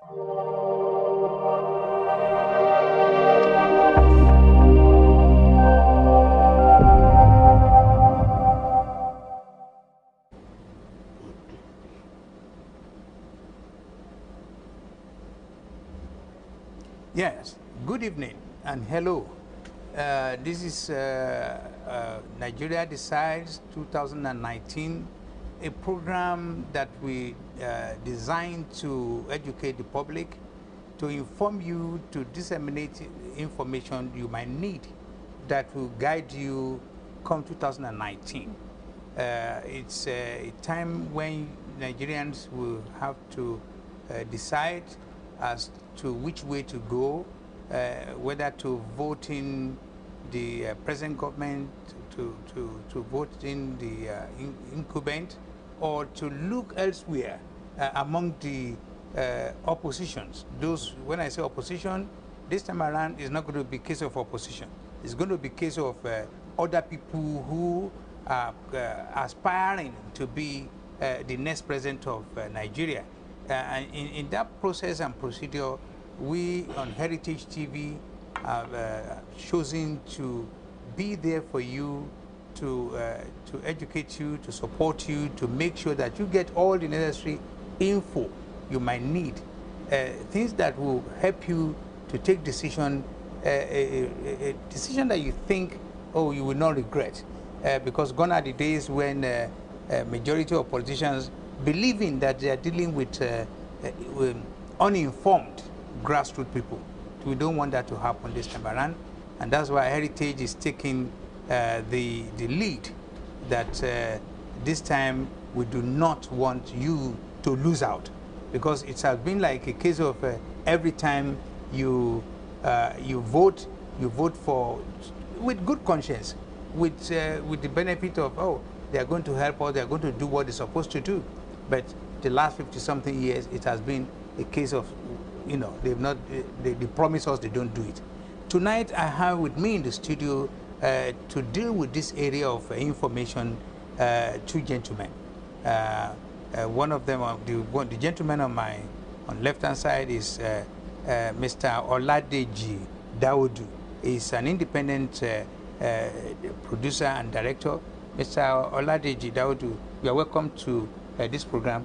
Yes, good evening and hello. This is Nigeria Decides 2019, a program that we designed to educate the public, to inform you, to disseminate information you might need that will guide you come 2019. It's a time when Nigerians will have to decide as to which way to go, whether to vote in the present government, to vote in the incumbent, or to look elsewhere among the oppositions. Those, when I say opposition, this time around is not going to be a case of opposition. It's going to be a case of other people who are aspiring to be the next president of Nigeria. And in that process and procedure, we on Heritage TV have chosen to be there for you, to educate you, to support you, to make sure that you get all the necessary info you might need, things that will help you to take decision, a decision that you think, oh, you will not regret, because gone are the days when majority of politicians believing that they are dealing with uninformed grassroots people. We don't want that to happen this time around, and that's why Heritage is taking the lead, that this time we do not want you to lose out, because it has been like a case of every time you vote for with good conscience, with the benefit of, oh, they are going to help us, they are going to do what they're supposed to do. But the last 50-something years, it has been a case of, you know, they promise us, they don't do it. Tonight, I have with me in the studio to deal with this area of information, two gentlemen. One of them, the gentleman on left-hand side is Mr. Oladeji Dawodu. He's an independent producer and director. Mr. Oladeji Dawodu, you are welcome to this program.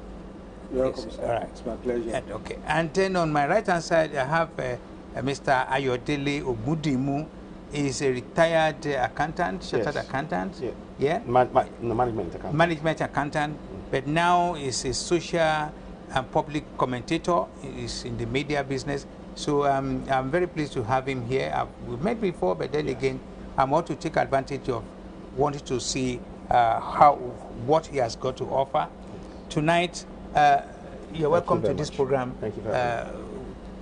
You're welcome, sir. All right. It's my pleasure. Okay. And then on my right-hand side, I have Mr. Ayodele Ogudimu. He's a retired accountant, chartered accountant. Yeah. Management accountant. Management accountant, but now is a social and public commentator. He's in the media business. So I'm very pleased to have him here. We've met before, but then again, I want to take advantage of wanting to see what he has got to offer. Tonight, you're welcome to this program. Thank you very much.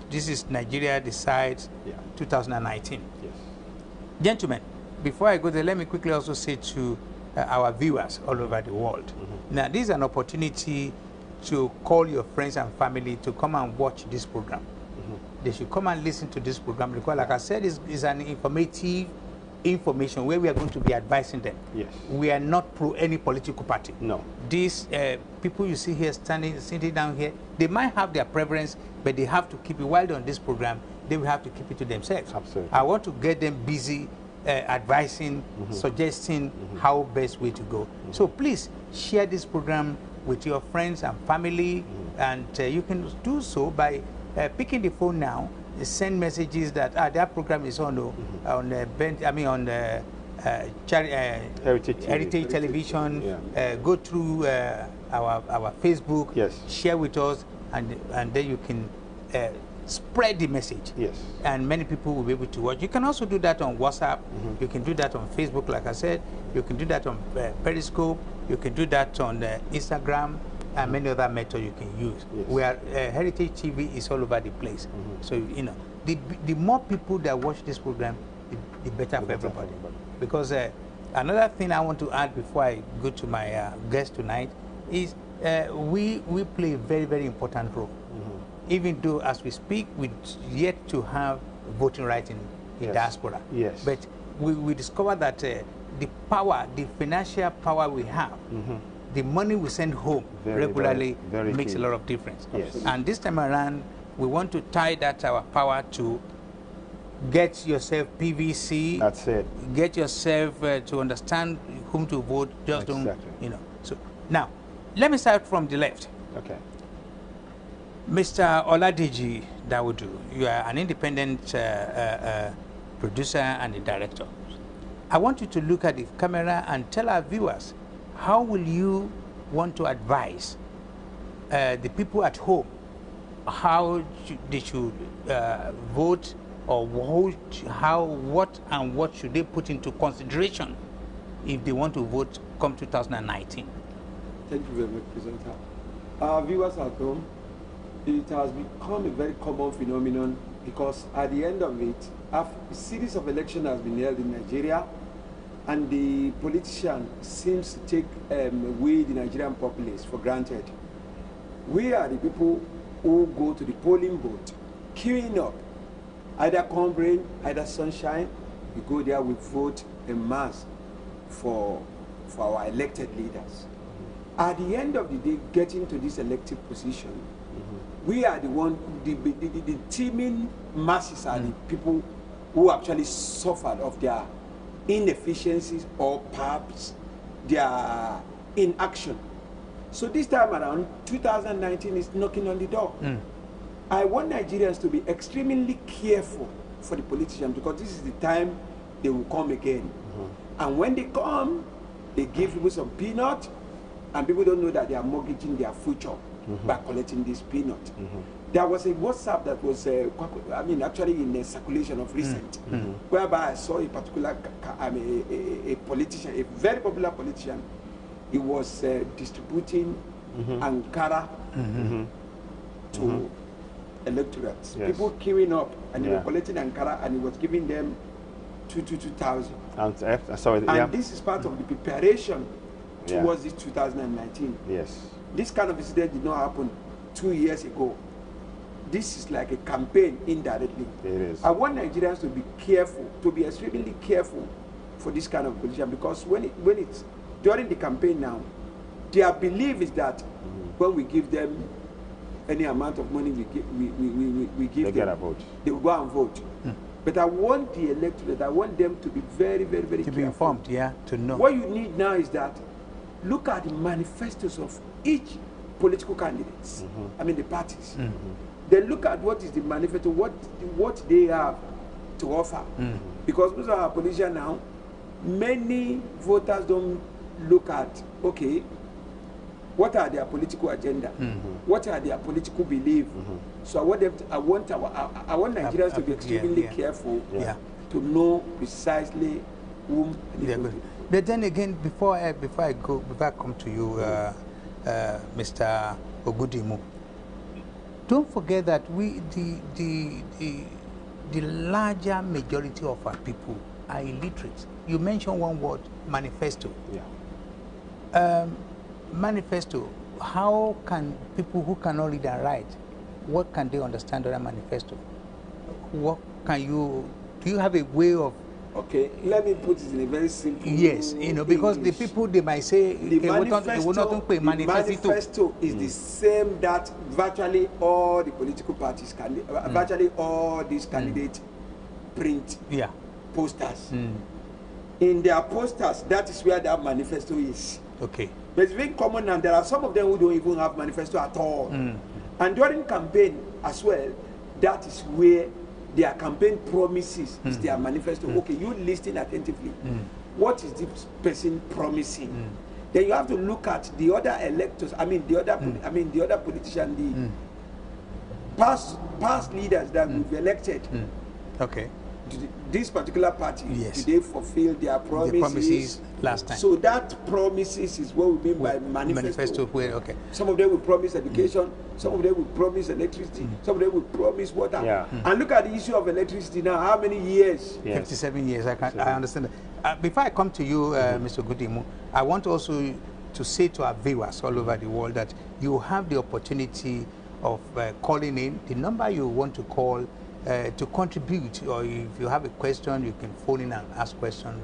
This is Nigeria Decides 2019. Yes. Gentlemen, before I go there, let me quickly also say to our viewers all over the world. Now, this is an opportunity to call your friends and family to come and watch this program. They should come and listen to this program, because, like I said, it's an informative information where we are going to be advising them. Yes. We are not pro any political party. No. These people you see here sitting down here, they might have their preference, but they have to keep it. While they're on this program, they will have to keep it to themselves. Absolutely. I want to get them busy advising, suggesting how best way to go. So please share this program with your friends and family, and you can do so by picking the phone now. Send messages that that program is on Heritage Television. Go through our Facebook. Yes. Share with us, and then you can spread the message. Yes. And many people will be able to watch. You can also do that on WhatsApp. You can do that on Facebook, like I said. You can do that on Periscope. You can do that on Instagram, and many other methods you can use. Yes. Where Heritage TV is all over the place. So, you know, the more people that watch this program, the better for everybody. Because another thing I want to add before I go to my guest tonight is we play a very, very important role. Even though, as we speak, we yet to have voting rights in diaspora. Yes. But we discovered that the power, the financial power we have, the money we send home regularly makes a lot of difference. Yes. And this time around, We want to tie that our power to get yourself PVC. That's it. Get yourself to understand whom to vote. Just Exactly. don't, you know. So now, let me start from the left. Okay. Mr. Oladeji Dawudu, you are an independent producer and a director. I want you to look at the camera and tell our viewers, how will you want to advise the people at home how they should vote, or what should they put into consideration if they want to vote come 2019? Thank you very much, presenter. Our viewers at home, it has become a very common phenomenon because at the end of it, a series of elections has been held in Nigeria, and the politician seems to take away the Nigerian populace for granted. We are the people who go to the polling booth, queuing up, either come rain, either sunshine. We go there, we vote en masse for our elected leaders. At the end of the day, getting to this elective position, we are the one, the teeming masses are the people who actually suffered of their inefficiencies or perhaps their inaction. So this time around, 2019 is knocking on the door. I want Nigerians to be extremely careful for the politicians, because this is the time they will come again. And when they come, they give people some peanut, and people don't know that they are mortgaging their future by collecting this peanut. There was a WhatsApp that was, actually in circulation of recent, whereby I saw a particular, a politician, a very popular politician. He was distributing Ankara to electorates. Yes. People queuing up, and they were collecting Ankara, and he was giving them 2,000. And this is part of the preparation towards this 2019. Yes. This kind of incident did not happen 2 years ago. This is like a campaign indirectly. It is. I want Nigerians to be careful, to be extremely careful for this kind of politician, because when it's during the campaign now, their belief is that when we give them any amount of money we give they them, get a vote. they will go and vote. But I want the electorate, I want them to be very, very, very careful. To be informed, to know. What you need now is that look at the manifestos of each political candidates. I mean the parties. Then look at what is the manifesto, what they have to offer. Because most of our politicians now, many voters don't look at, okay, what are their political agenda? What are their political beliefs? So I want them to, I want Nigerians to be extremely careful to know precisely whom they go to. But then again, before I come to you, Mr. Ogudimu, don't forget that the larger majority of our people are illiterate. You mentioned one word, manifesto. Manifesto. How can people who cannot read and write, what can they understand of that manifesto? What can you? Do you have a way of? Okay, let me put it in a very simple. Yes, because English. the people, they might say the manifesto is the same that virtually all the political parties virtually all these candidates print posters. In their posters, that is where that manifesto is. Okay. But it's very common, and there are some of them who don't even have manifesto at all. And during campaign as well, that is where their campaign promises is their manifesto. Okay, you listen attentively. What is this person promising? Then you have to look at the other electors. The other politicians, the past leaders that we've elected. Okay. This particular party, did they fulfill their promises? The promises last time. So that promises is what we mean by manifesto. Okay. Some of them will promise education, some of them will promise electricity, some of them will promise water. And look at the issue of electricity now. How many years? 57 years. I understand that. Before I come to you, Mr. Gudimu, I want also to say to our viewers all over the world that you have the opportunity of calling in. The number you want to call to contribute, or if you have a question, you can phone in and ask questions.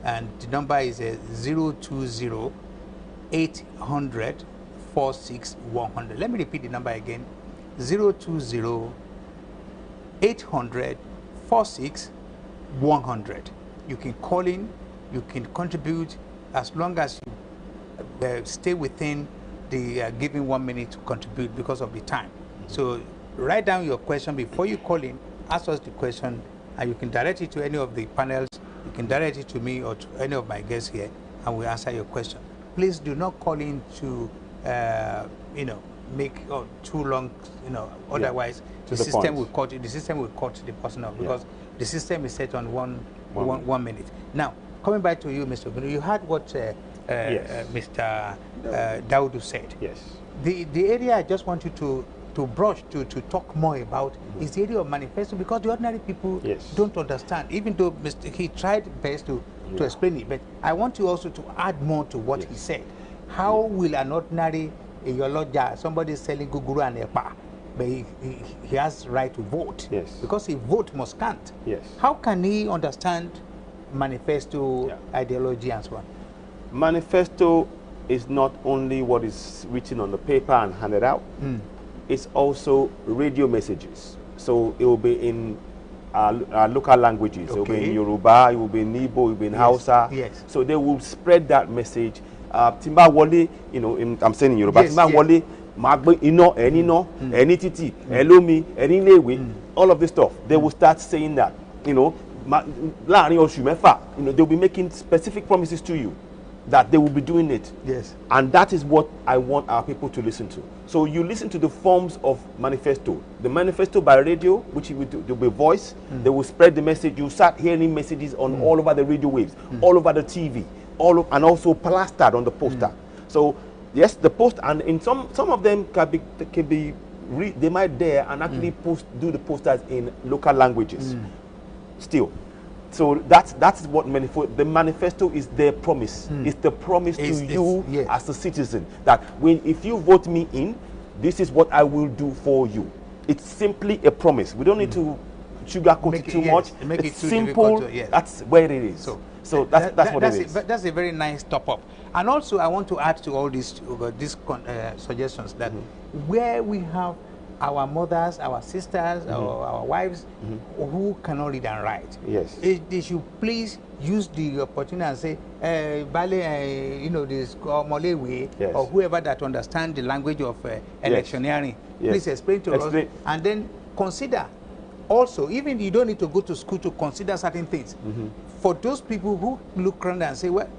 And the number is 020-800-46100. Let me repeat the number again. 020-800-46-100. You can call in, you can contribute as long as you stay within the given 1 minute to contribute because of the time. So write down your question before you call in, ask us the question, and you can direct it to any of the panels, you can direct it to me or to any of my guests here, and we'll answer your question. Please do not call in to, make too long, otherwise the system will cut the person off, because the system is set on one minute. Now, coming back to you, Mr. Bunu, you heard what Mr. Daudu said. Yes. The area I just want you to talk more about is the area of manifesto, because the ordinary people don't understand, even though he tried best to explain it. But I want you also to add more to what he said. How will an ordinary somebody selling guguru and epa, but he has right to vote? Yes. Because a vote must count. Yes. How can he understand manifesto, ideology, and so on? Manifesto is not only what is written on the paper and handed out. It's also radio messages. So it will be in our local languages. It will be in Yoruba, it will be in Igbo, it will be in Hausa. Yes. So they will spread that message. Timba Wale, I'm saying in Yoruba, Timba Wale, Magbe, Eni Titi, Elomi, Eni Lewe, all of this stuff. They will start saying that, they'll be making specific promises to you that they will be doing it. Yes. And that is what I want our people to listen to. So you listen to the forms of manifesto. The manifesto by radio, which will be voice, they will spread the message. You start hearing messages on all over the radio waves, all over the TV, and also plastered on the poster. So yes, the post, and in some of them they might dare and actually do the posters in local languages. Still. So that's what the manifesto is. Their promise. It's the promise to you as a citizen that if you vote me in, this is what I will do for you. It's simply a promise. We don't need to sugarcoat it too much. It's simple. That's where it is. So that's what it is. That's a very nice top up. And also, I want to add to all these suggestions that where we have our mothers, our sisters, or our wives who cannot read and write. Yes. They should please use the opportunity and say, this Molewe, or whoever that understands the language of electioneering, please explain to us. And then consider also, even you don't need to go to school to consider certain things. For those people who look around and say, well,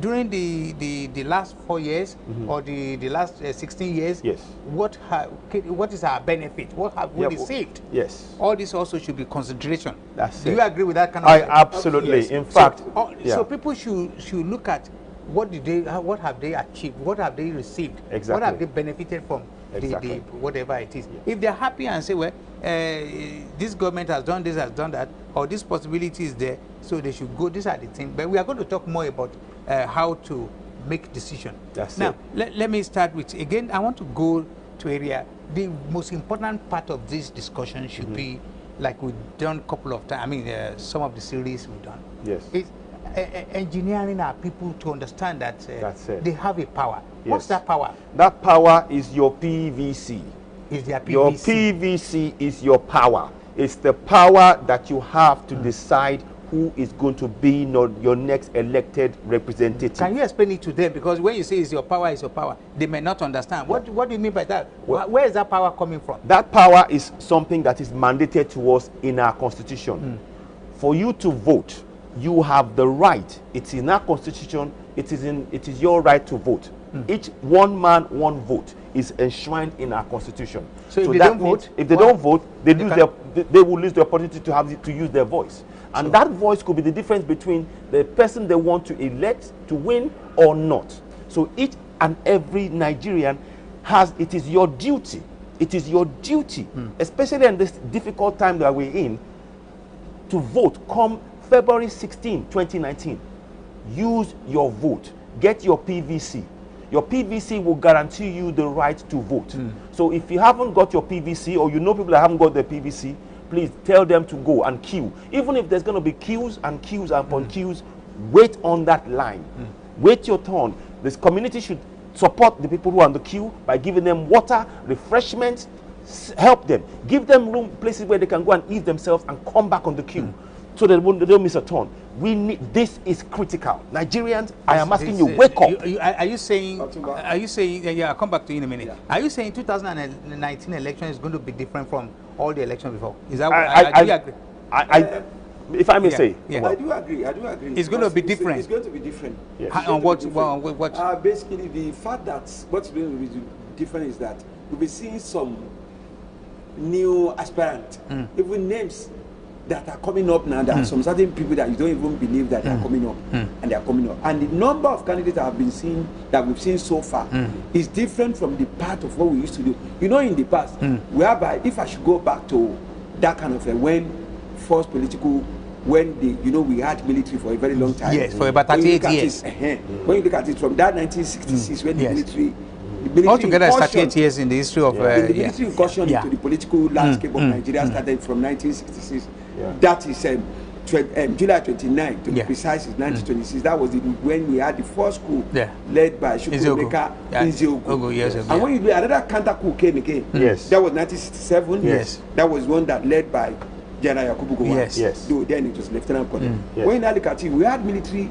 during the last 4 years or the last 16 years, what is our benefit? What have we received? Yes. All this also should be consideration. Do it. you agree with that kind of thing? Absolutely. In fact, so people should look at what have they achieved? What have they received? Exactly. What have they benefited from? The whatever it is. If they're happy and say, well, this government has done this, has done that, or this possibility is there, so they should go. These are the things. But we are going to talk more about how to make decision. Now, let me start with, again, I want to go to area. The most important part of this discussion should be, like we've done a couple of times, I mean, some of the series we've done. Yes. It's engineering our people to understand that they have a power. Yes. What's that power? That power is your PVC. Is their PVC. Your PVC is your power. It's the power that you have to decide who is going to be your next elected representative. Can you explain it to them? Because when you say it's your power, they may not understand. What do you mean by that? Where is that power coming from? That power is something that is mandated to us in our constitution. For you to vote, you have the right. It's in our constitution. It is your right to vote. Each one man, one vote is enshrined in our constitution. So if they don't vote, they will lose the opportunity to use their voice. And that voice could be the difference between the person they want to elect to win or not. So each and every Nigerian it is your duty. It is your duty, especially in this difficult time that we're in, to vote come February 16, 2019. Use your vote. Get your PVC. Your PVC will guarantee you the right to vote. So if you haven't got your PVC, or you know people that haven't got their PVC, please tell them to go and queue. Even if there's going to be queues and queues upon queues, wait on that line. Wait your turn. This community should support the people who are on the queue by giving them water, refreshments, help them, give them room, places where they can go and ease themselves and come back on the queue, so they don't miss a turn. We need, this is critical. Nigerians, I am asking you, wake up. Are you saying? Yeah, I'll come back to you in a minute. Yeah. Are you saying 2019 election is going to be different from all the elections before? Is that? Do you agree? If I may say, I do agree. It's going to be different. It's going to be different. Yes. On what? Basically, the fact that what's going to be different is that we'll be seeing some new aspirants, even names that are coming up now. There are some certain people that you don't even believe that they are coming up, and they are coming up. And the number of candidates that have been seen, that we've seen so far, is different from the part of what we used to do. You know, in the past, whereby if I should go back to that kind of when first political, when we had military for a very long time. Yes, for about 38 years. When you look at it from that 1966, when the military altogether 38 years in the history of the military incursion into the political landscape of Nigeria started from 1966. That is July 29, to be precise, is 1926. That was when we had the first coup led by Chukwuemeka Nziogo. Yes, and when you do another counter coup came again, that was 1967. Yes, that was one that led by General Yakubu Gowon. Yes. Though then it was Lieutenant Colonel. When you now look at it, we had military,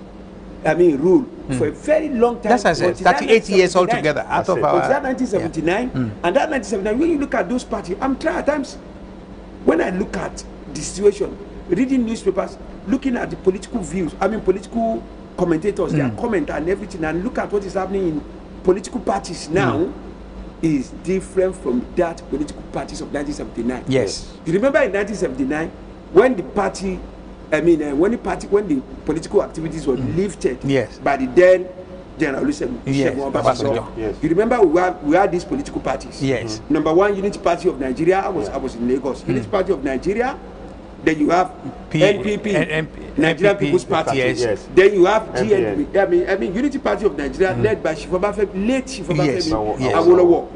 rule for a very long time. That's 38 years altogether. Out of our, that 1979 and that 1979. When you look at those parties, I'm trying at times. When I look at the situation, reading newspapers, looking at the political views, political commentators, their comment and everything, and look at what is happening in political parties now. Is different from that political parties of 1979. Yes. You remember in 1979 when the party, when the political activities were lifted by the then General Olusegun Obasanjo. Yes. You remember we had these political parties. Yes. Number one, Unity Party of Nigeria. I was in Lagos. Unity Party of Nigeria. Then you have NPP, Nigerian People's Party. Yes. Then you have GNP. Unity Party of Nigeria, led by late Shifobafemi Awolowo.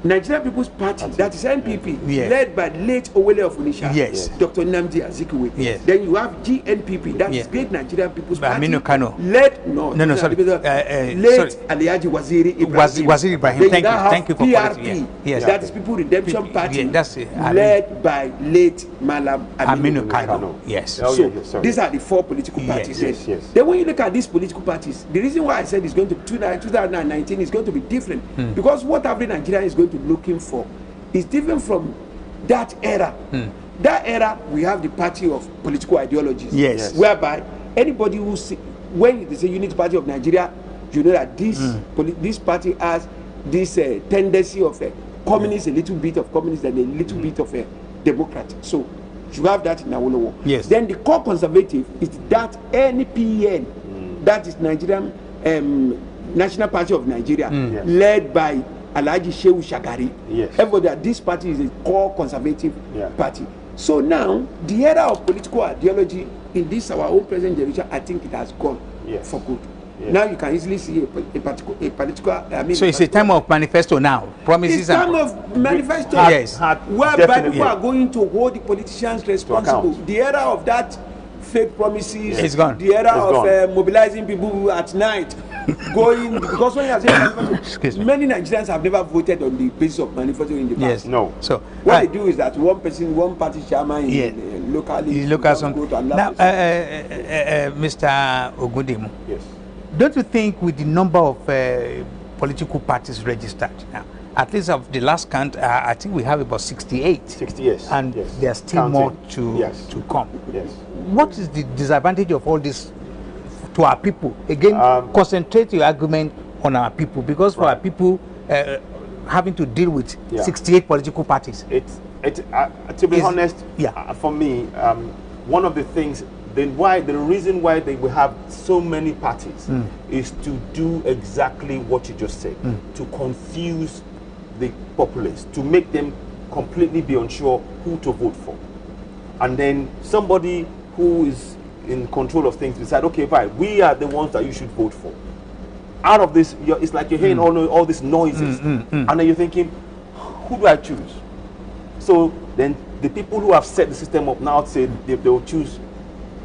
Nigerian People's Party, that is NPP, led by late Owele of Onitsha, Dr. Nnamdi Azikiwe. Then you have GNPP, that is Great Nigerian People's Party, led late Alhaji Waziri Ibrahim. Thank you for PRP, that is People Redemption Party, led by late Malam Aminu Kano. Yes. So these are the four political parties. Yes. Then when you look at these political parties, the reason why I said it's going to 2019 is going to be different because what every Nigerian is going to be looking for is different from that era. That era, we have the party of political ideologies, whereby anybody who when they say Unity Party of Nigeria, you know that this party has this tendency of communist, a little bit of communist and a little bit of a Democrat. So you have that in Awolowo. Yes. Then the core conservative is that NPN, that is Nigerian National Party of Nigeria, led by Alhaji Shehu Shagari. Everybody, this party is a core conservative party. So now the era of political ideology in this our own present generation, I think it has gone for good. Now you can easily see a political. So it's a time of manifesto now. Promises. It's time of manifesto. Whereby people are going to hold the politicians responsible. The era of that fake promises is gone. The era of mobilizing people at night, going because when you are saying manifesto, many Nigerians have never voted on the basis of manifesto in the past. So what they do is that one person, one party chairman locally local now, Mr. Ogundemu. Don't you think with the number of political parties registered now, at least of the last count, I think we have about 68. 60 years. And there's still more to come. What is the disadvantage of all this to our people? Again, concentrate your argument on our people, because for our people having to deal with 68 political parties. To be honest, for me, one of the things, the reason why we have so many parties is to do exactly what you just said, to confuse the populace, to make them completely be unsure who to vote for. And then somebody who is in control of things decide, okay, fine, we are the ones that you should vote for. Out of this, it's like you're hearing all these noises, and then you're thinking, who do I choose? So then the people who have set the system up now say they will choose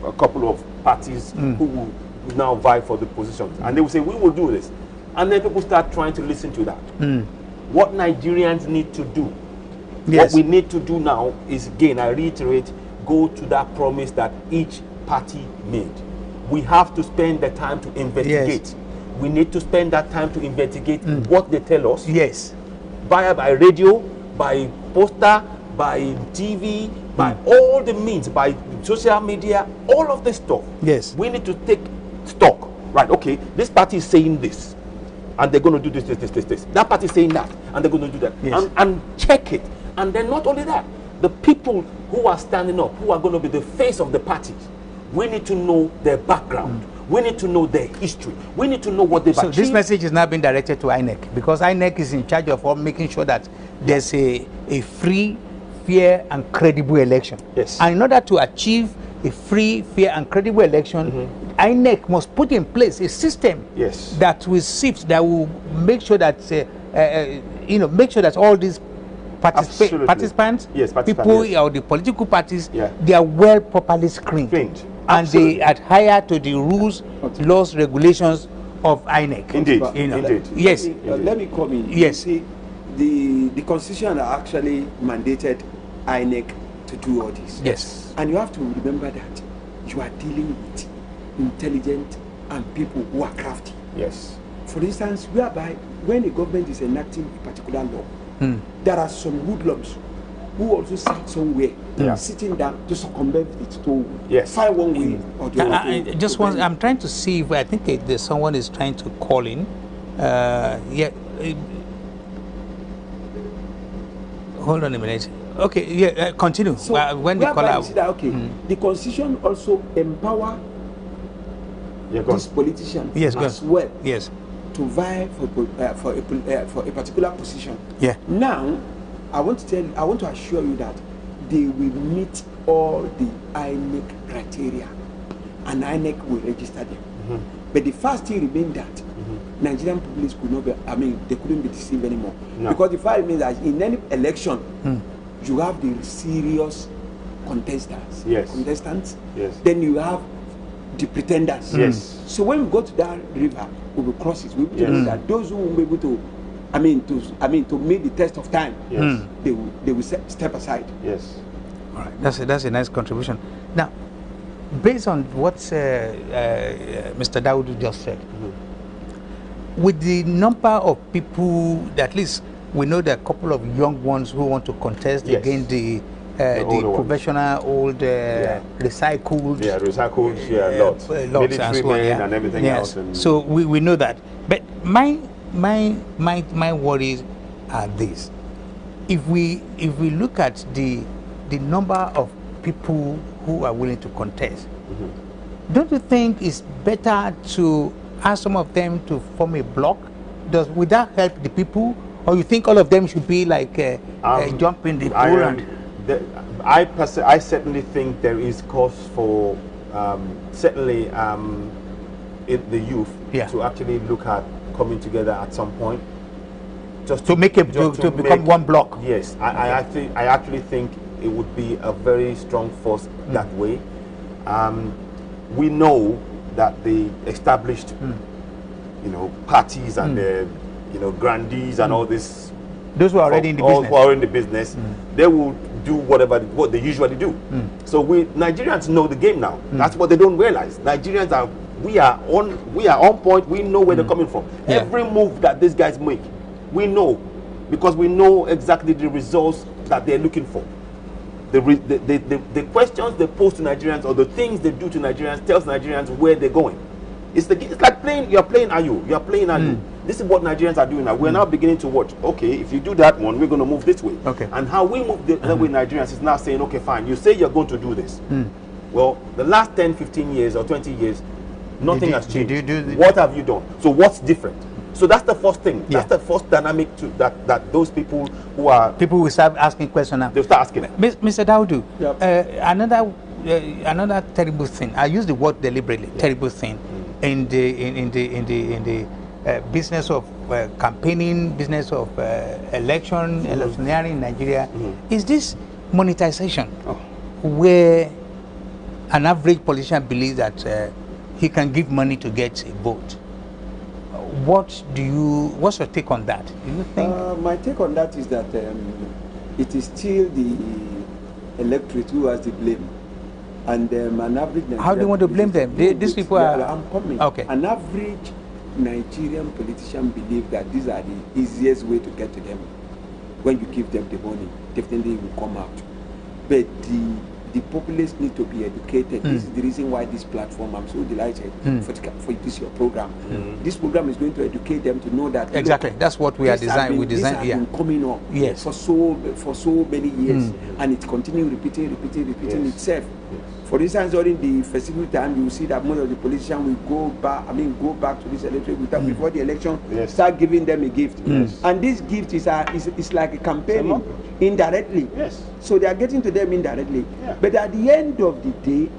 a couple of parties who will now vie for the positions, and they will say, we will do this. And then people start trying to listen to that. What Nigerians need to do What we need to do now is, again, I reiterate, go to that promise that each party made. We have to spend the time to investigate. Yes. We need to spend that time to investigate what they tell us. Yes. By radio, by poster, by TV, by all the means, by social media, all of this stuff. Yes. We need to take stock. Right, okay, this party is saying this, and they're going to do this. That party is saying that, and they're going to do that. Yes. And check it. And then not only that, the people who are standing up, who are going to be the face of the parties, we need to know their background. We need to know their history. We need to know what they've achieved. So this message is now being directed to INEC, because INEC is in charge of making sure that there's a free, fair, and credible election. Yes. And in order to achieve a free, fair, and credible election, INEC must put in place a system that will sift, that will make sure that make sure that all these participants, people or the political parties, they are well properly screened. And they adhere to the rules, laws, regulations of INEC. Indeed, indeed. Yes. Let me come in. Yes. You see, the constitution actually mandated INEC to do all this. Yes. And you have to remember that you are dealing with intelligent and people who are crafty. Yes. For instance, whereby when the government is enacting a particular law, there are some hoodlums who also sit somewhere, sitting down to circumvent it, to find one way or the other. I'm trying to see if I think there's someone is trying to call in. Hold on a minute. Okay, continue. So when the call out, the constitution also empower these politicians as well. Yes. To vie for a particular position. Yeah. Now, I want to assure you that they will meet all the INEC criteria, and INEC will register them. But the first thing remains that Nigerian police could not be, they couldn't be deceived anymore. No. Because the fact remains that in any election, you have the serious contestants. Yes. Then you have the pretenders. Yes. So when we go to that river, we will cross it. We will know that those who will be able to, to meet the test of time, they will step aside. Yes. All right. That's a nice contribution. Now, based on what Mr. Daudu just said, with the number of people, at least we know there are a couple of young ones who want to contest against the professional old recycled lots and so on, and everything else. And so we know that. But my worries are this: if we look at the number of people who are willing to contest, don't you think it's better to ask some of them to form a block? Would that help the people, or you think all of them should be like jump in the pool? I certainly think there is cause for certainly the youth to actually look at coming together at some point, just to become one block. Yes, I actually think it would be a very strong force that way. We know that the established, parties and the, grandees and all this, those who are already in the business, who are in the business, they will do what they usually do. So Nigerians know the game now. That's what they don't realize. Nigerians we are on point. We know where they're coming from. Every move that these guys make, we know, because we know exactly the results that they're looking for. The questions they pose to Nigerians, or the things they do to Nigerians, tells Nigerians where they're going. It's like you're playing Ayu. This is what Nigerians are doing now. We're now beginning to watch. Okay, if you do that one, we're going to move this way. Okay. And how we move the other way, Nigerians is now saying, okay, fine, you say you're going to do this. Well, the last 10, 15 years or 20 years, nothing has changed. What have you done? So what's different? So that's the first thing. That's the first dynamic that those people who are... People will start asking questions now. They'll start asking. Mr. Daudu, another terrible thing, I use the word deliberately, terrible thing, in the business of campaigning, business of electioneering in Nigeria, is this monetization, where an average politician believes that he can give money to get a vote. What's your take on that? Do you think? My take on that is that it is still the electorate who has the blame. And an average Nigerian... How do you want to blame them? These people are... I'm coming. Okay. An average Nigerian politician believe that these are the easiest way to get to them. When you give them the money, definitely it will come out. But the populace need to be educated. This is the reason why this platform, I'm so delighted for this your program. This program is going to educate them to know that exactly that's what we are designing. This has been coming up for so many years, and it continues repeating itself. For instance, during the festival time, you see that most of the politicians will go back to this electorate without before the election, start giving them a gift. And this gift is like a campaign indirectly. So they are getting to them indirectly. But at the end of the day,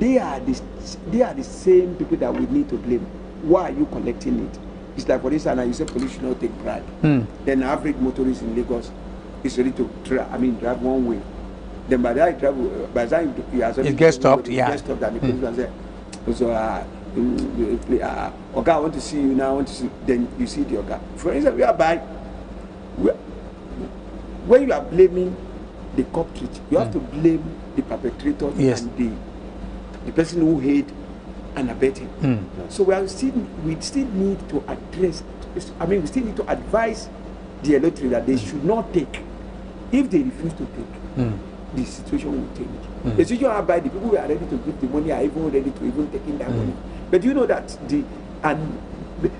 they are the same people that we need to blame. Why are you collecting it? It's like, for instance, you say police should not take bribe. Then average motorist in Lagos is ready to drive one way. Then by the time it gets stopped, and the policeman say, so Oga, I want to see you now. I want to see. Then you see the Oga. For instance, when you are blaming the culprit, you have to blame the perpetrator and the person who hate and abet him. So we still need to address. We still need to advise the electorate that they should not take. If they refuse to take, the situation will change. The situation whereby the people who are ready to give the money are even ready to even take in that money. But you know that the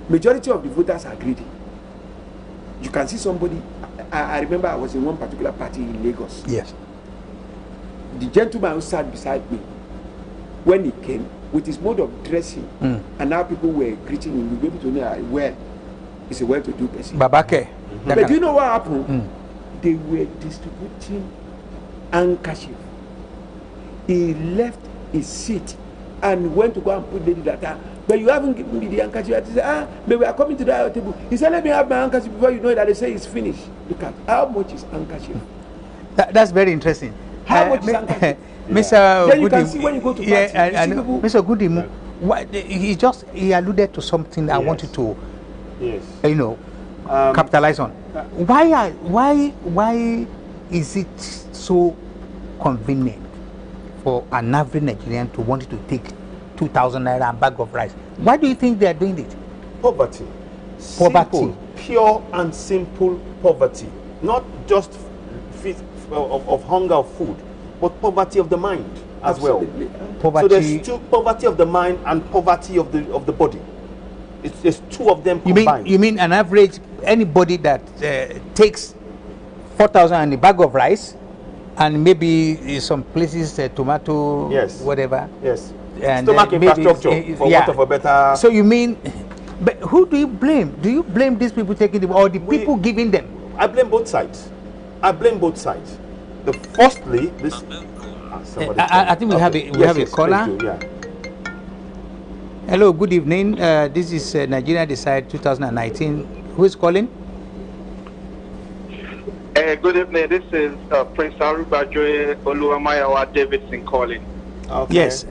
majority of the voters are greedy. You can see somebody. I remember I was in one particular party in Lagos. Yes. The gentleman who sat beside me, when he came with his mode of dressing, and now people were greeting him, we were able to know, well, he's a well-to-do person. Babake. But do you know what happened? They were distributing handkerchief. He left his seat and went to go and put the data. But you haven't given me the handkerchief. I said, but we are coming to the table. He said, let me have my handkerchief before you know that they say it's finished. Look at how much is handkerchief. That's very interesting. How much is handkerchief? Mr. Then you can see when you go to party, I know. Mr. Goody, he alluded to something I wanted to, capitalize on. Why is it so convenient for an average Nigerian to want to take 2,000 naira and bag of rice? Why do you think they are doing it? Poverty. Simple, pure and simple poverty. Not just of hunger of food, but poverty of the mind as well. Poverty. So there's two: poverty of the mind and poverty of the body. It's two of them combined. You mean an average anybody that takes 4,000 and a bag of rice, and maybe in some places tomato, whatever. Yes. And stomach infrastructure for want of a better. So you mean, but who do you blame? Do you blame these people taking them, or the people giving them? I blame both sides. I blame both sides. Firstly, this. I think we have a caller. Hello, good evening. This is Nigeria Decide 2019. Who is calling? Good evening. This is Prince Arubajoye Oluwamayawa Davidson calling. Okay. Yes.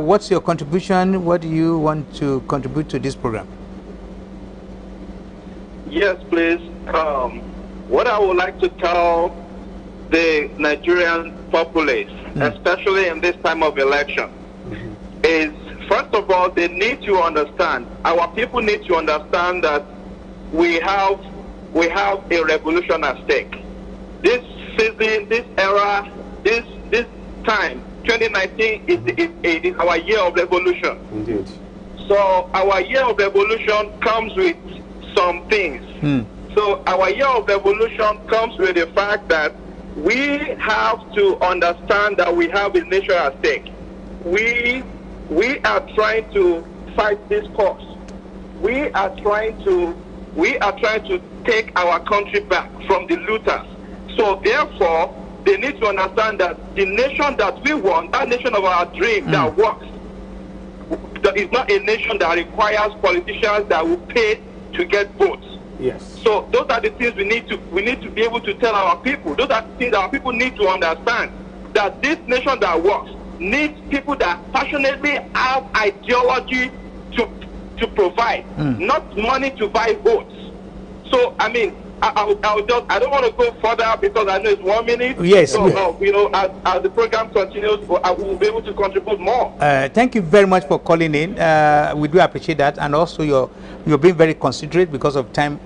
What's your contribution? What do you want to contribute to this program? Yes, please. What I would like to tell the Nigerian populace, especially in this time of election, is first of all, they need to understand, our people need to understand that we have a revolution at stake. This season, this era, this time, 2019 is our year of revolution. Indeed. So our year of revolution comes with some things. So our year of revolution comes with the fact that we have to understand that we have a nation at stake. We are trying to fight this cause. We are trying to take our country back from the looters. So therefore, they need to understand that the nation that we want, that nation of our dream that works, that is not a nation that requires politicians that will pay to get votes. Yes. So those are the things we need to be able to tell our people. Those are the things our people need to understand, that this nation that works needs people that passionately have ideology to provide, not money to buy votes. So I mean, I don't want to go further because I know it's 1 minute. Yes. So, as the program continues, I will be able to contribute more. Thank you very much for calling in. We do appreciate that, and also you're being very considerate because of time.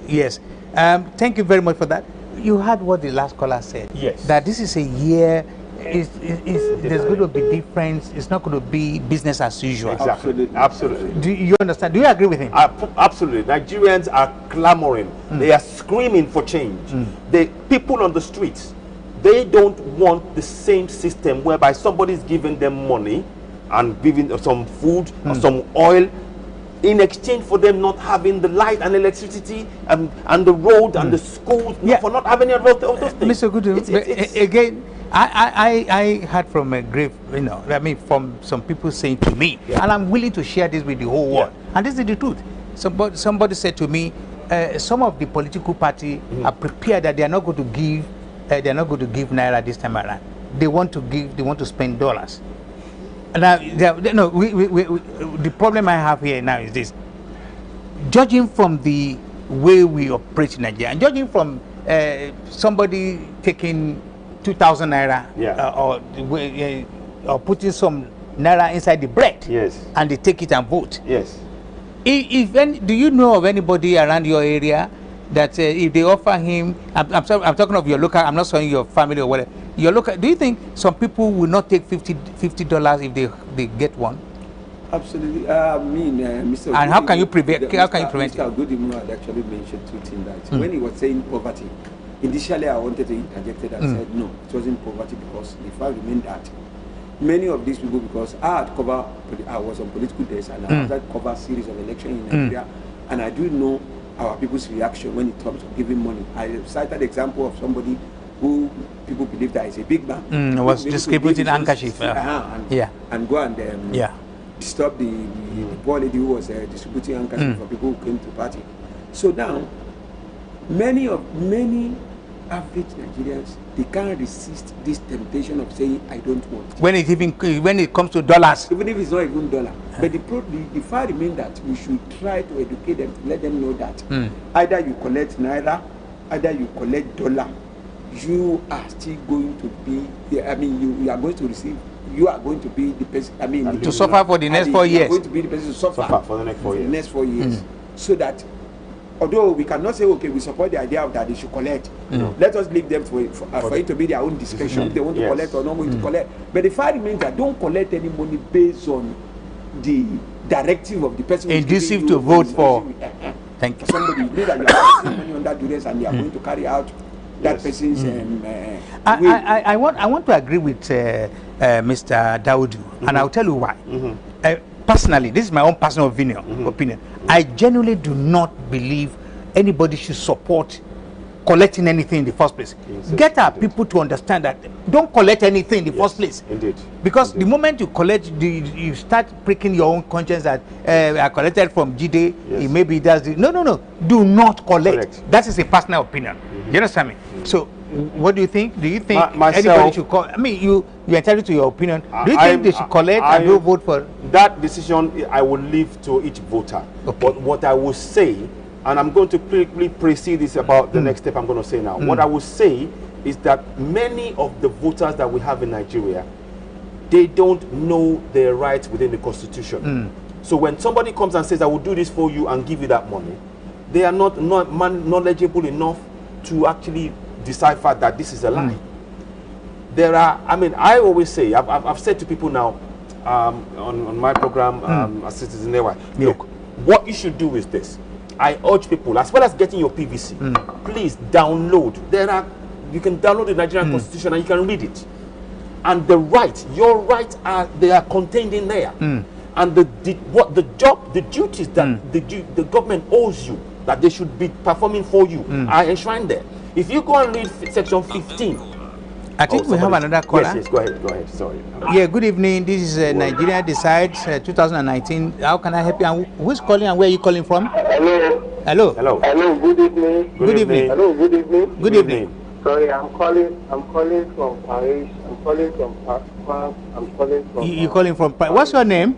Yes. Thank you very much for that. You heard what the last caller said. Yes. That this is a year. There's going to be difference. It's not going to be business as usual. Exactly. Absolutely. Do you understand? Do you agree with him? Absolutely. Nigerians are clamoring. They are screaming for change. The people on the streets, they don't want the same system whereby somebody is giving them money and giving some food or some oil in exchange for them not having the light and electricity and the road and the schools, for not having any of those things. Mr. Good, again, I heard from a grave, from some people saying to me, and I'm willing to share this with the whole world, and this is the truth. Somebody said to me, some of the political party are prepared that they are not going to give, naira this time around. They want to spend dollars. Now, the problem I have here now is this: judging from the way we operate in Nigeria, and judging from somebody taking 2,000 naira or putting some naira inside the bread, and they take it and vote. Yes. Do you know of anybody around your area that if they offer him, I'm talking of your local, I'm not saying your family or whatever, your local, do you think some people will not take $50 if they get one? Absolutely. Mr. And how can you prevent? How can you prevent it? Mr. Goodman had actually mentioned two things. That when he was saying poverty, initially I wanted to interject it and said no, it wasn't poverty, because the fact remained that many of these people, because I was on political days and I had to cover a series of elections in Nigeria, and I do know our people's reaction when it comes to giving money. I cited the example of somebody who people believe that is a big man. Was distributing handkerchief. And go and disturb the poor lady who was distributing handkerchief for people who came to party. So now, many average Nigerians, they can't resist this temptation of saying, I don't want it. When it comes to dollars. Even if it's not even dollar. But the fact remains that we should try to educate them, to let them know that either you collect naira, either you collect dollar, you are still going to be, you are going to receive, you are going to be the person, to suffer for the next 4 years. You are going to be the person to suffer for the next 4 years. So that, although we cannot say, okay, we support the idea of that they should collect, let us leave them for it to be their own discretion if they want to collect or not going to collect. But the fact remains that don't collect any money based on the directive of the person inducive to vote for. Thank you. Somebody, you know that you are placing money on that duress and you are going to carry out that person's I want to agree with Mr. Daudu, and I'll tell you why. Personally, this is my own personal opinion. I genuinely do not believe anybody should support collecting anything in the first place. Get our people to understand that don't collect anything in the first place. Indeed. Because the moment you collect, you start pricking your own conscience that I collected from Jide, maybe that's the, no. Do not collect. That is a personal opinion. You understand me? So, what do you think? Do you think anybody should call? I mean, you're entitled to your opinion. Do you think they should collect and don't vote for? That decision I will leave to each voter. Okay. But what I will say, and I'm going to quickly precede this about the next step I'm going to say now. What I will say is that many of the voters that we have in Nigeria, they don't know their rights within the Constitution. So when somebody comes and says, I will do this for you and give you that money, they are not knowledgeable enough to actually decipher that this is a lie. There are, I always say, I've said to people now on my program, as CitizenAY, look, what you should do is this. I urge people, as well as getting your PVC, please download. You can download the Nigerian Constitution and you can read it. And the rights, your rights they are contained in there. And the duties that the government owes you, that they should be performing for you, are enshrined there. If you go and read section 15. I think we have another caller. Yes, go ahead. Sorry. Yeah, good evening. This is Nigeria Decides 2019. How can I help you? And who's calling and where are you calling from? Hello. Good evening. Good evening. Hello, good evening. Good evening. Sorry, I'm calling from Paris. I'm calling from France. I'm calling from. You're calling from Paris. What's your name?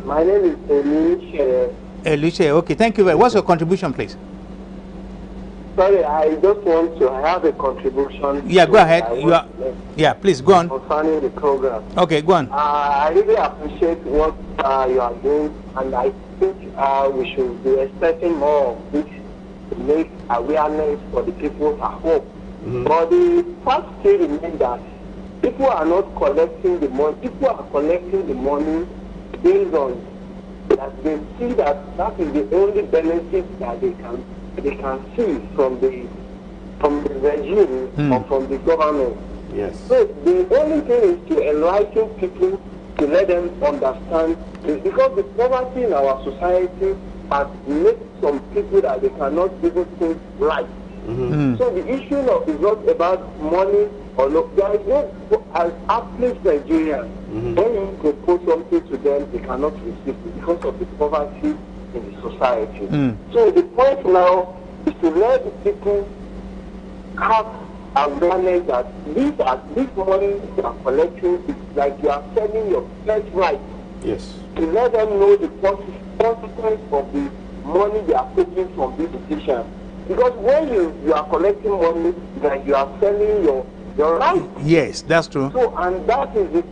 My name is Eluche. Eluche. Okay, thank you very much. What's your contribution, please? Sorry, I just want to have a contribution. Yeah, go ahead. Yeah, please go on. Concerning the program. Okay, go on. I really appreciate what you are doing, and I think we should be expecting more of this to make awareness for the people at home. But the fact still remains that people are not collecting the money. People are collecting the money based on that they see that is the only benefit that they can see from the regime or from the government. Yes. So the only thing is to enlighten people, to let them understand, is because the poverty in our society has made some people that they cannot even think right. So the issue is not about money or no. There is no, as athletes Nigerians, when you propose something to them, they cannot receive it because of the poverty in the society. So the point now is to let the people have awareness that this money you are collecting is like you are selling your first right. Yes. To let them know the consequence of the money they are taking from this decision. Because when you are collecting money, like you are selling your right. Yes, that's true. So, and that is the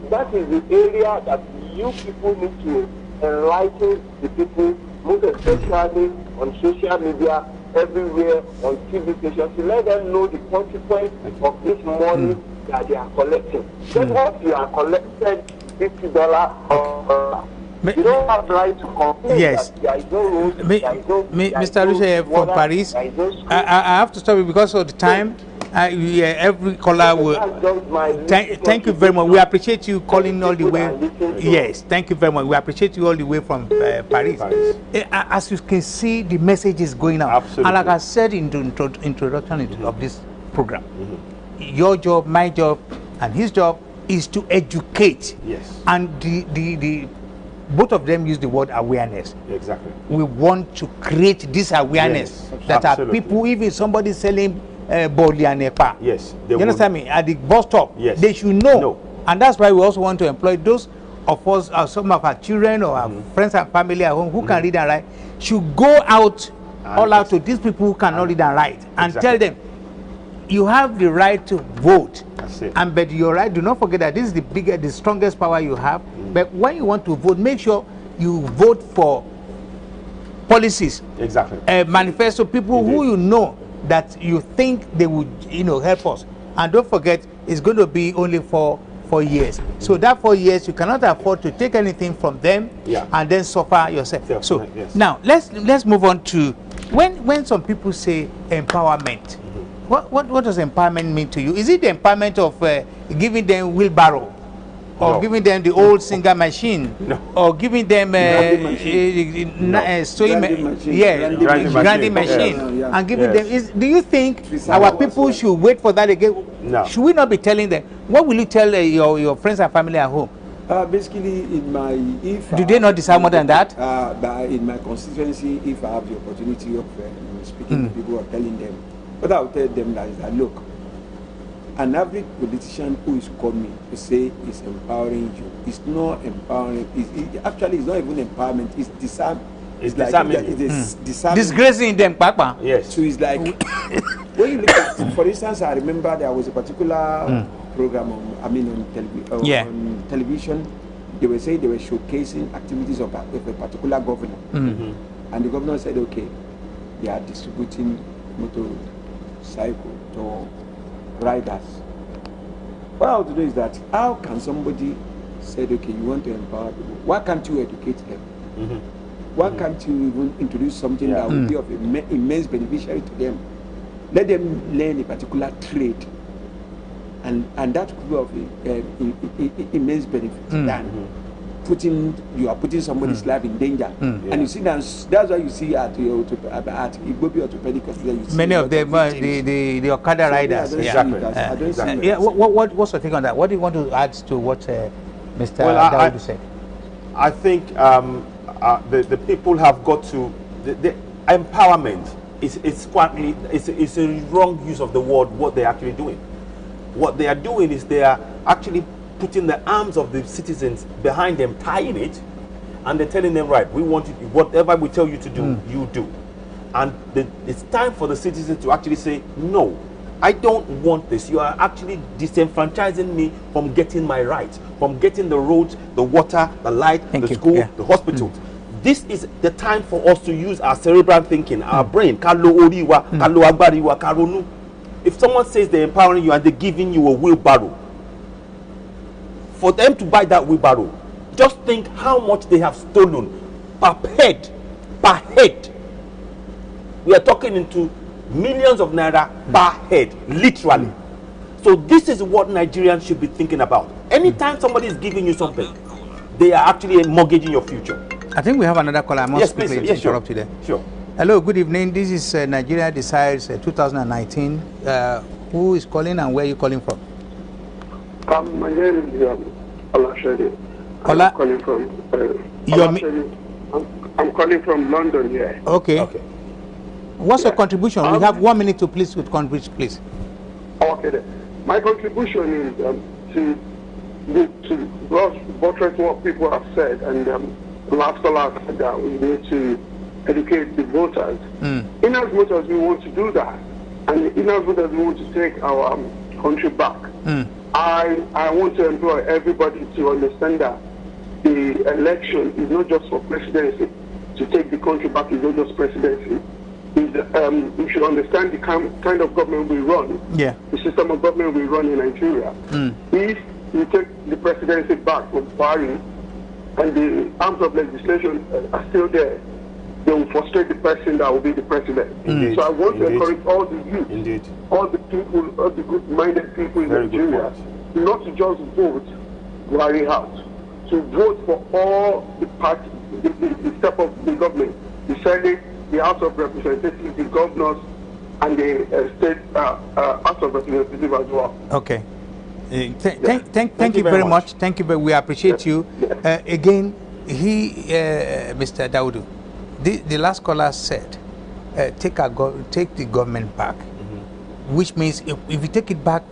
area that you people need to enlighten the people, most especially on social media, everywhere, on TV stations, to let them know the consequence of this money that they are collecting. Just what you are collected $50 or you don't have the right to complain. Yes. Mr. Lucia from Paris, I have to stop you because of the time. Every caller will. Thank you very much. We appreciate you calling all the way. Yes, thank you very much. We appreciate you all the way from Paris. As you can see, the message is going out. Absolutely. And like I said in the introduction of this program, your job, my job, and his job is to educate. Yes. And the both of them use the word awareness. Exactly. We want to create this awareness that absolutely. are people, even somebody selling Bodli and Epa. Yes. You understand me? At the bus stop, yes. they should know. And that's why we also want to employ those of us, some of our children or our friends and family at home who can read and write, should go out, all out to these people who cannot read and write, and tell them, you have the right to vote. That's it. And but you're right, do not forget that this is the strongest power you have. But when you want to vote, make sure you vote for policies. Exactly. Manifesto, people who you know that you think they would, help us. And don't forget, it's going to be only for 4 years. So that 4 years, you cannot afford to take anything from them and then suffer yourself. So now let's move on to when some people say empowerment. What does empowerment mean to you? Is it the empowerment of giving them wheelbarrow, or giving them the old singer machine, or giving them grinding machine, and giving them? Do you think our people should wait for that again? No. Should we not be telling them? What will you tell your friends and family at home? Basically, do they not decide more than that? But in my constituency, if I have the opportunity of speaking to people or telling them, what I will tell them is that, look, an average politician who is coming to say is empowering you, it's not empowering. Actually, it's not even empowerment. It's disarming. It's disgracing them, Papa. Yes. So it's like when you look at, for instance, I remember there was a particular program on television. They were saying they were showcasing activities of a particular governor, and the governor said, okay, they are distributing motorcycle to riders. What I want to know is that how can somebody say, okay, you want to empower people? Why can't you educate them? Why can't you even introduce something that will be of immense beneficiary to them? Let them learn a particular trade, and that could be of immense benefit. You are putting somebody's life in danger, and you see that's why you see at Igbobi Orthopedic Hospital, many of them the Okada riders. What's your take on that? What do you want to add to what Mr. Dawodu said? I think the people have got to the empowerment. It's a wrong use of the word. What they're actually doing. What they are doing is they are actually putting the arms of the citizens behind them, tying it, and they're telling them, right, we want you, whatever we tell you to do, you do. And it's time for the citizens to actually say, no, I don't want this. You are actually disenfranchising me from getting my rights, from getting the roads, the water, the light, the school, the hospitals. This is the time for us to use our cerebral thinking, our brain. If someone says they're empowering you and they're giving you a wheelbarrow, for them to buy that wheelbarrow, just think how much they have stolen per head. Per head. We are talking into millions of naira per head, literally. So this is what Nigerians should be thinking about. Anytime somebody is giving you something, they are actually mortgaging your future. I think we have another caller. I must quickly interrupt you there. Sure. Hello, good evening. This is Nigeria Decides 2019. Who is calling and where are you calling from? My name is Olashede. Ola? I'm calling from I'm calling from London here. Okay. What's your contribution? We have 1 minute to please contribute, please. Okay. Then. My contribution is to buttress what people have said, and last caller said that we need to educate the voters. In as much as we want to do that, and in as much as we want to take our country back, I want to employ everybody to understand that the election is not just for presidency. To take the country back is not just presidency. We should understand the kind of government we run, the system of government we run in Nigeria. If we take the presidency back from Buhari and the arms of legislation are still there, they will frustrate the person that will be the president. So I want to encourage all the youth, all the people, all the good-minded people in Nigeria, not to just vote Buhari out, to vote for all the parties, the step of the government, the Senate, the House of Representatives, the governors, and the state House of Representatives as well. Okay. Thank you very much. Thank you. We appreciate you. Again, Mr. Daudu, the last caller said, take the government back, which means if you take it back,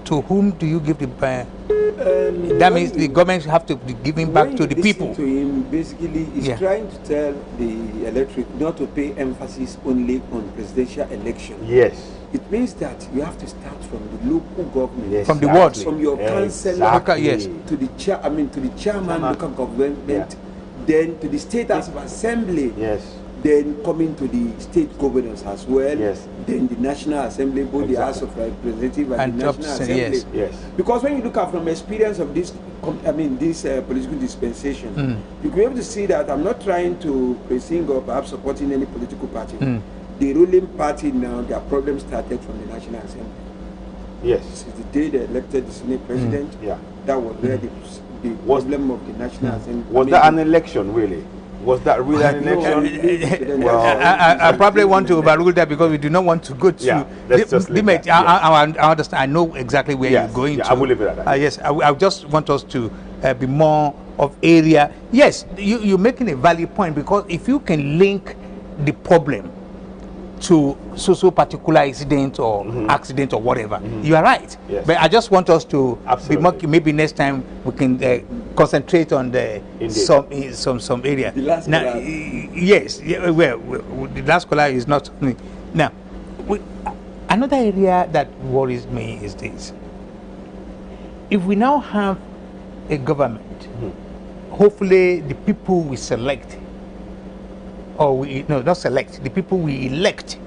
to whom do you give the that means the government have to be giving back to the people. To him, basically, he's trying to tell the electorate not to pay emphasis only on presidential election. Yes. It means that you have to start from the local government, from the wards, from your councillor, to the chairman, local government, then to the state house of assembly. Then coming to the state governors as well, then the National Assembly, both the House of Representatives and the National Assembly. Because when you look at from experience of this, this political dispensation, you can be able to see that I'm not trying to sing or perhaps supporting any political party. The ruling party now, their problem started from the National Assembly. Since the day they elected the Senate President, that was where the problem of the National Assembly. Was that an election, really? Was that really an election? I probably want to overrule that because we do not want to go to limit. I understand. I know exactly where you're going to. I will leave it at that. Yes, I just want us to be more of area. Yes, you're making a valid point, because if you can link the problem to so particular incident or accident or whatever, you are right. But I just want us to be more, maybe next time we can concentrate on the some area. The last now, yes, well, the last caller is not now. Another area that worries me is this: if we now have a government, hopefully the people we select, or not select, the people we elect,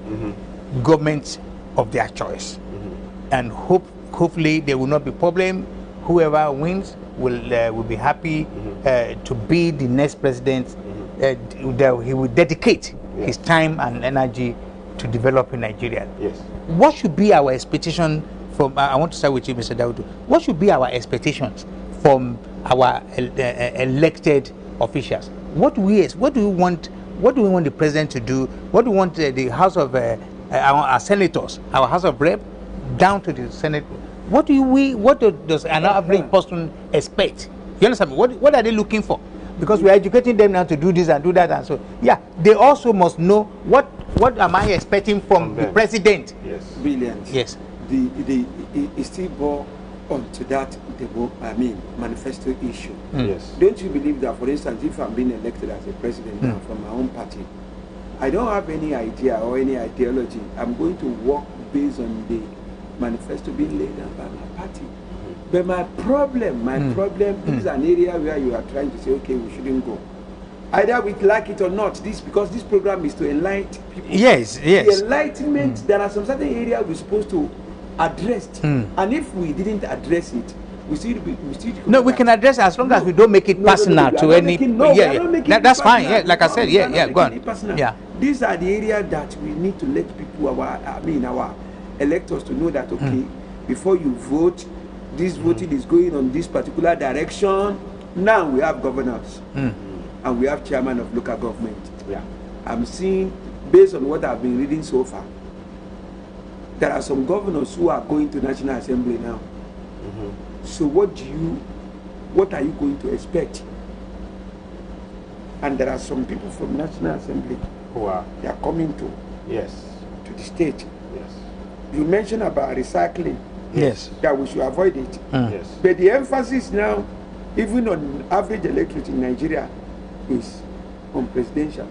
governments of their choice, and hopefully there will not be problem. Whoever wins will be happy to be the next president. He will dedicate his time and energy to developing Nigeria. What should be our expectation from? I want to start with you, Mr. Daudu. What should be our expectations from our elected officials? What do we want? What do we want the president to do? What do we want the House of our senators, our House of Rep, down to the Senate? What does an average person expect? You understand me? What are they looking for? Because we are educating them now to do this and do that, and so they also must know what am I expecting from the president. Brilliant. Yes. It still bore onto that manifesto issue. Don't you believe that, for instance, if I'm being elected as a president now from my own party, I don't have any idea or any ideology. I'm going to work based on the manifesto being laid down by my party. But my problem, this is an area where you are trying to say, okay, we shouldn't go. Either we like it or not, because this program is to enlighten people. Yes, yes. The enlightenment, there are some certain areas we're supposed to address. And if we didn't address it, we can address it as long as we don't make it personal to any. That's fine. Yeah, like I said, go on. Yeah. These are the areas that we need to let people, our electors, to know that before you vote, this voting is going on this particular direction. Now we have governors and we have chairman of local government. Yeah. I'm seeing, based on what I've been reading so far, there are some governors who are going to National Assembly now. So what are you going to expect? And there are some people from National Assembly they are coming to the state. Yes. You mentioned about recycling. Yes. That we should avoid it. Yes. But the emphasis now, even on average electorate in Nigeria, is on presidential,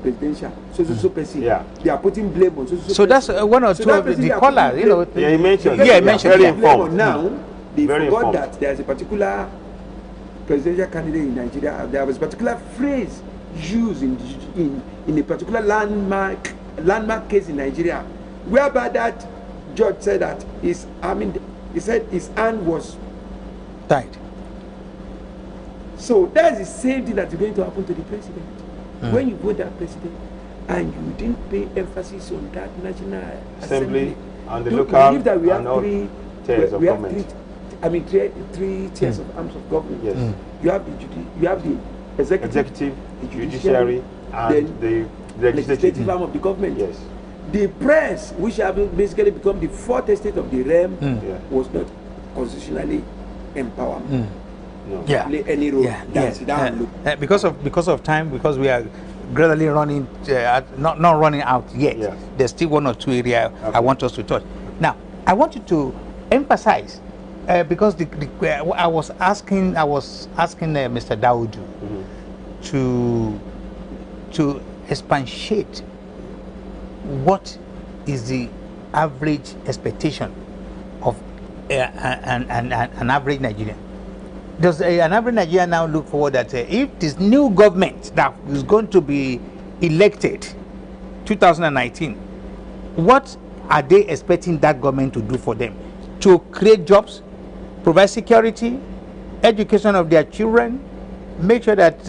so person. Yeah. They are putting blame on so that's one or two of the callers, you know. Yeah, you mentioned. Yeah, you mentioned. Very informed. Now, they Very forgot informed. that there's a particular presidential candidate in Nigeria. There was a particular phrase used in a particular landmark case in Nigeria, whereby that judge said that he said his hand was tied. So that's the same thing that is going to happen to the president. When you vote that president and you didn't pay emphasis on that National Assembly and the local, believe that we have three tiers of government. Three tiers of arms of government. Yes. You have the executive, the judiciary, and the legislative arm of the government. Yes. The press, which have basically become the fourth estate of the realm, was not constitutionally empowered. No. Yeah. Play any role. Because of time, because we are gradually running, not running out yet. Yes. There's still one or two areas I want us to touch. Now, I want you to emphasize because I was asking Mr. Daudu to expatiate what is the average expectation of an average Nigerian. Does an average Nigerian now look forward that if this new government that is going to be elected 2019, what are they expecting that government to do for them? To create jobs, provide security, education of their children, make sure that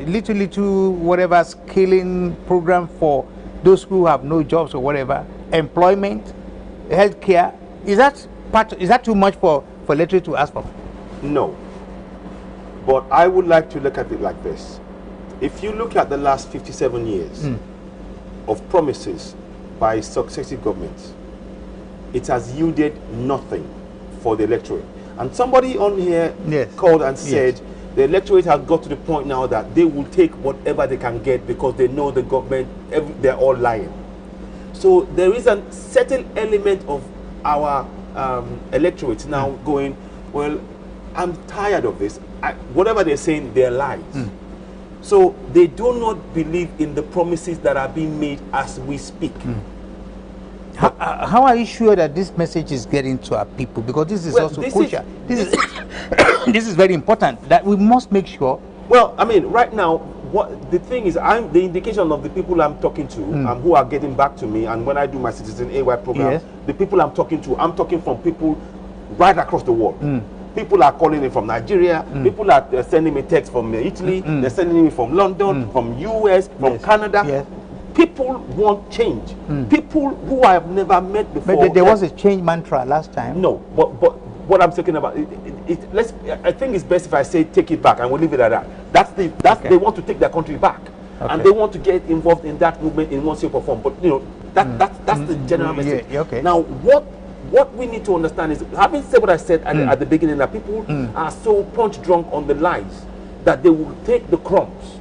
little whatever skilling program for those who have no jobs or whatever, employment, healthcare. Is that too much for electorate to ask for? No. But I would like to look at it like this. If you look at the last 57 years of promises by successive governments, it has yielded nothing for the electorate. And somebody on here called and said the electorate has got to the point now that they will take whatever they can get because they know the government, they're all lying. So there is a certain element of our electorate now going, well, I'm tired of this. Whatever they're saying, they're lies. So they do not believe in the promises that are being made as we speak. How are you sure that this message is getting to our people? Because this is also crucial. This is very important, that we must make sure. Well, I mean, right now, what the thing is, the indication of the people I'm talking to who are getting back to me, and when I do my CitizenAY program, the people I'm talking from people right across the world. People are calling me from Nigeria. People are sending me texts from Italy. They're sending me from London, from US, from Canada. People want change. People who I have never met before. But there was a change mantra last time. No, but what I'm talking about, I think it's best if I say take it back, and we'll leave it at that. They want to take their country back, and they want to get involved in that movement in one shape or form. But that's the general message. Now, what we need to understand is, having said what I said at the beginning, that people are so punch drunk on the lies that they will take the crumbs.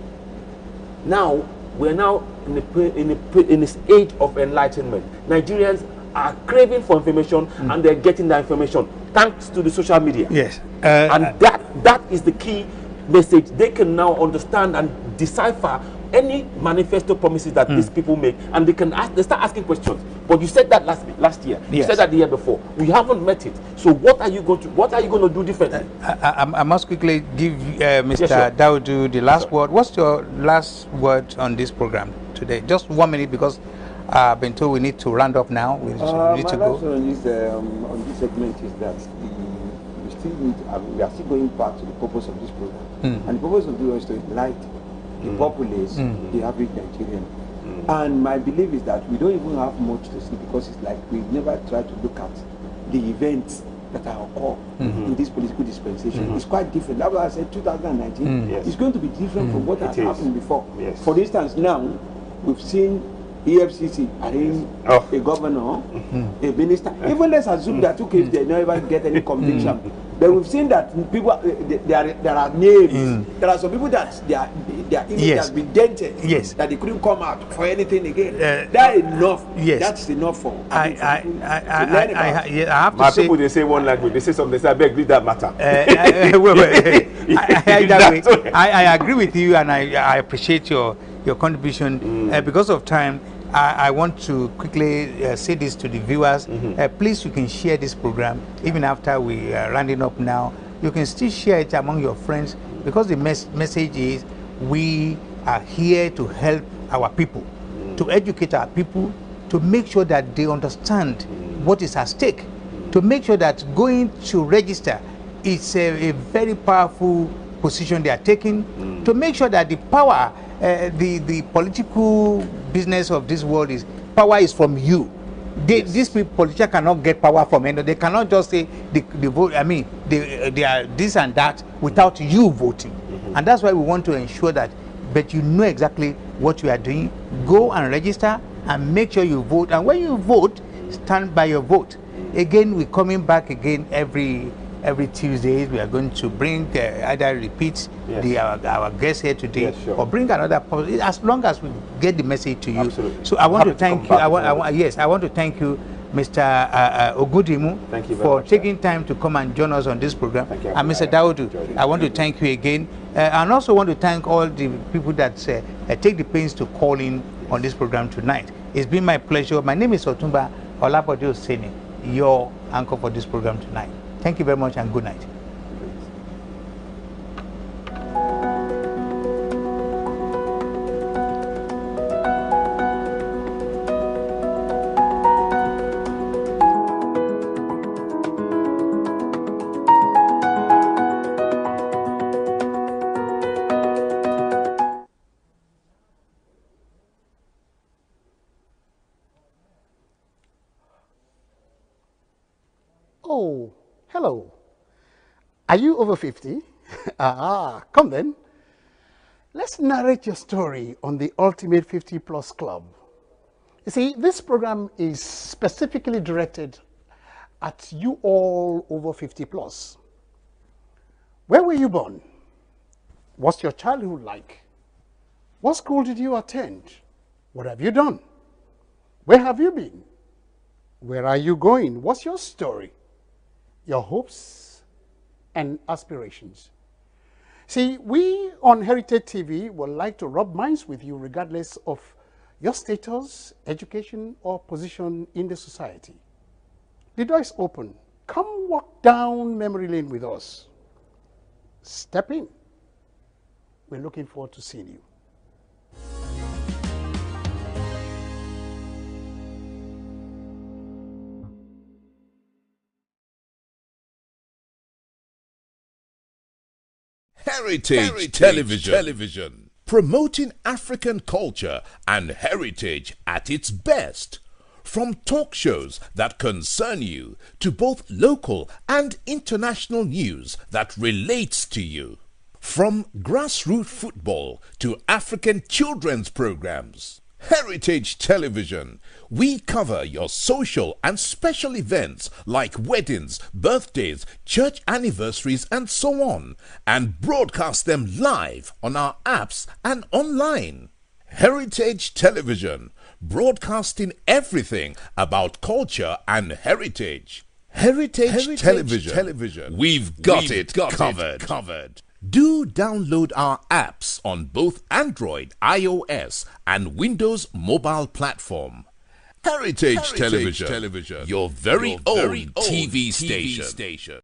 Now we're now in this age of enlightenment. Nigerians are craving for information, and they're getting that information thanks to the social media. Yes, and that is the key message. They can now understand and decipher any manifesto promises that these people make, and they start asking questions. But you said that last year. You said that the year before. We haven't met it. So what are you going to do differently? I must quickly give Mr. Yes, sure. Daudu the last word. What's your last word on this program today? Just 1 minute, because I've been told we need to round up now. We need to My go. last one on this segment is that we are still going back to the purpose of this program. And the purpose of this is to enlighten the populace, the average Nigerian. And my belief is that we don't even have much to see, because it's like we never try to look at the events that are occur in this political dispensation. It's quite different. That's why I said 2019 is going to be different from what has happened before. For instance, now we've seen EFCC arraign a governor, a minister. Even let's assume that if they never get any conviction. But we've seen that people, there are names. There are some people that their image has been dented. That they couldn't come out for anything again. That enough. That's enough for. I have to say, people, they say one language. They say something. They say, I beg, read that matter. I agree with you, and I appreciate your contribution. Because of time, I want to quickly say this to the viewers. Please, you can share this program even after we are rounding up now. You can still share it among your friends, because the message is we are here to help our people, to educate our people, to make sure that they understand what is at stake, to make sure that going to register is a very powerful position they are taking, to make sure that the power, the political business of this world is power is from you. These politicians cannot get power from anyone. They cannot just say the vote. I mean, they are this and that without you voting. And that's why we want to ensure that. But you know exactly what you are doing. Go and register and make sure you vote. And when you vote, stand by your vote. Again, we're coming back again every Tuesday. We are going to bring either repeat our guest here today, or bring another person, as long as we get the message to you. Absolutely. So I want to thank you. I want to thank you, Mr. Ogudimu, for taking time to come and join us on this program. And Mr. Daudu, I want to thank you again, and also want to thank all the people that take the pains to call in on this program tonight. It's been my pleasure. My name is Otumba Olabode Oseni, your anchor for this program tonight. Thank you very much, and good night. Oh, hello. Are you over 50? Come then. Let's narrate your story on the Ultimate 50 Plus Club. You see, this program is specifically directed at you all over 50 plus. Where were you born? What's your childhood like? What school did you attend? What have you done? Where have you been? Where are you going? What's your story? Your hopes and aspirations. See, we on Heritage TV would like to rub minds with you regardless of your status, education, or position in the society. The door is open. Come walk down memory lane with us. Step in. We're looking forward to seeing you. Heritage Television. Promoting African culture and heritage at its best. From talk shows that concern you to both local and international news that relates to you. From grassroots football to African children's programs. Heritage Television. We cover your social and special events like weddings, birthdays, church anniversaries, and so on, and broadcast them live on our apps and online. Heritage Television, broadcasting everything about culture and heritage. Heritage Television. We've got it covered. Do download our apps on both Android, iOS, and Windows mobile platform. Heritage Television, your very own TV station.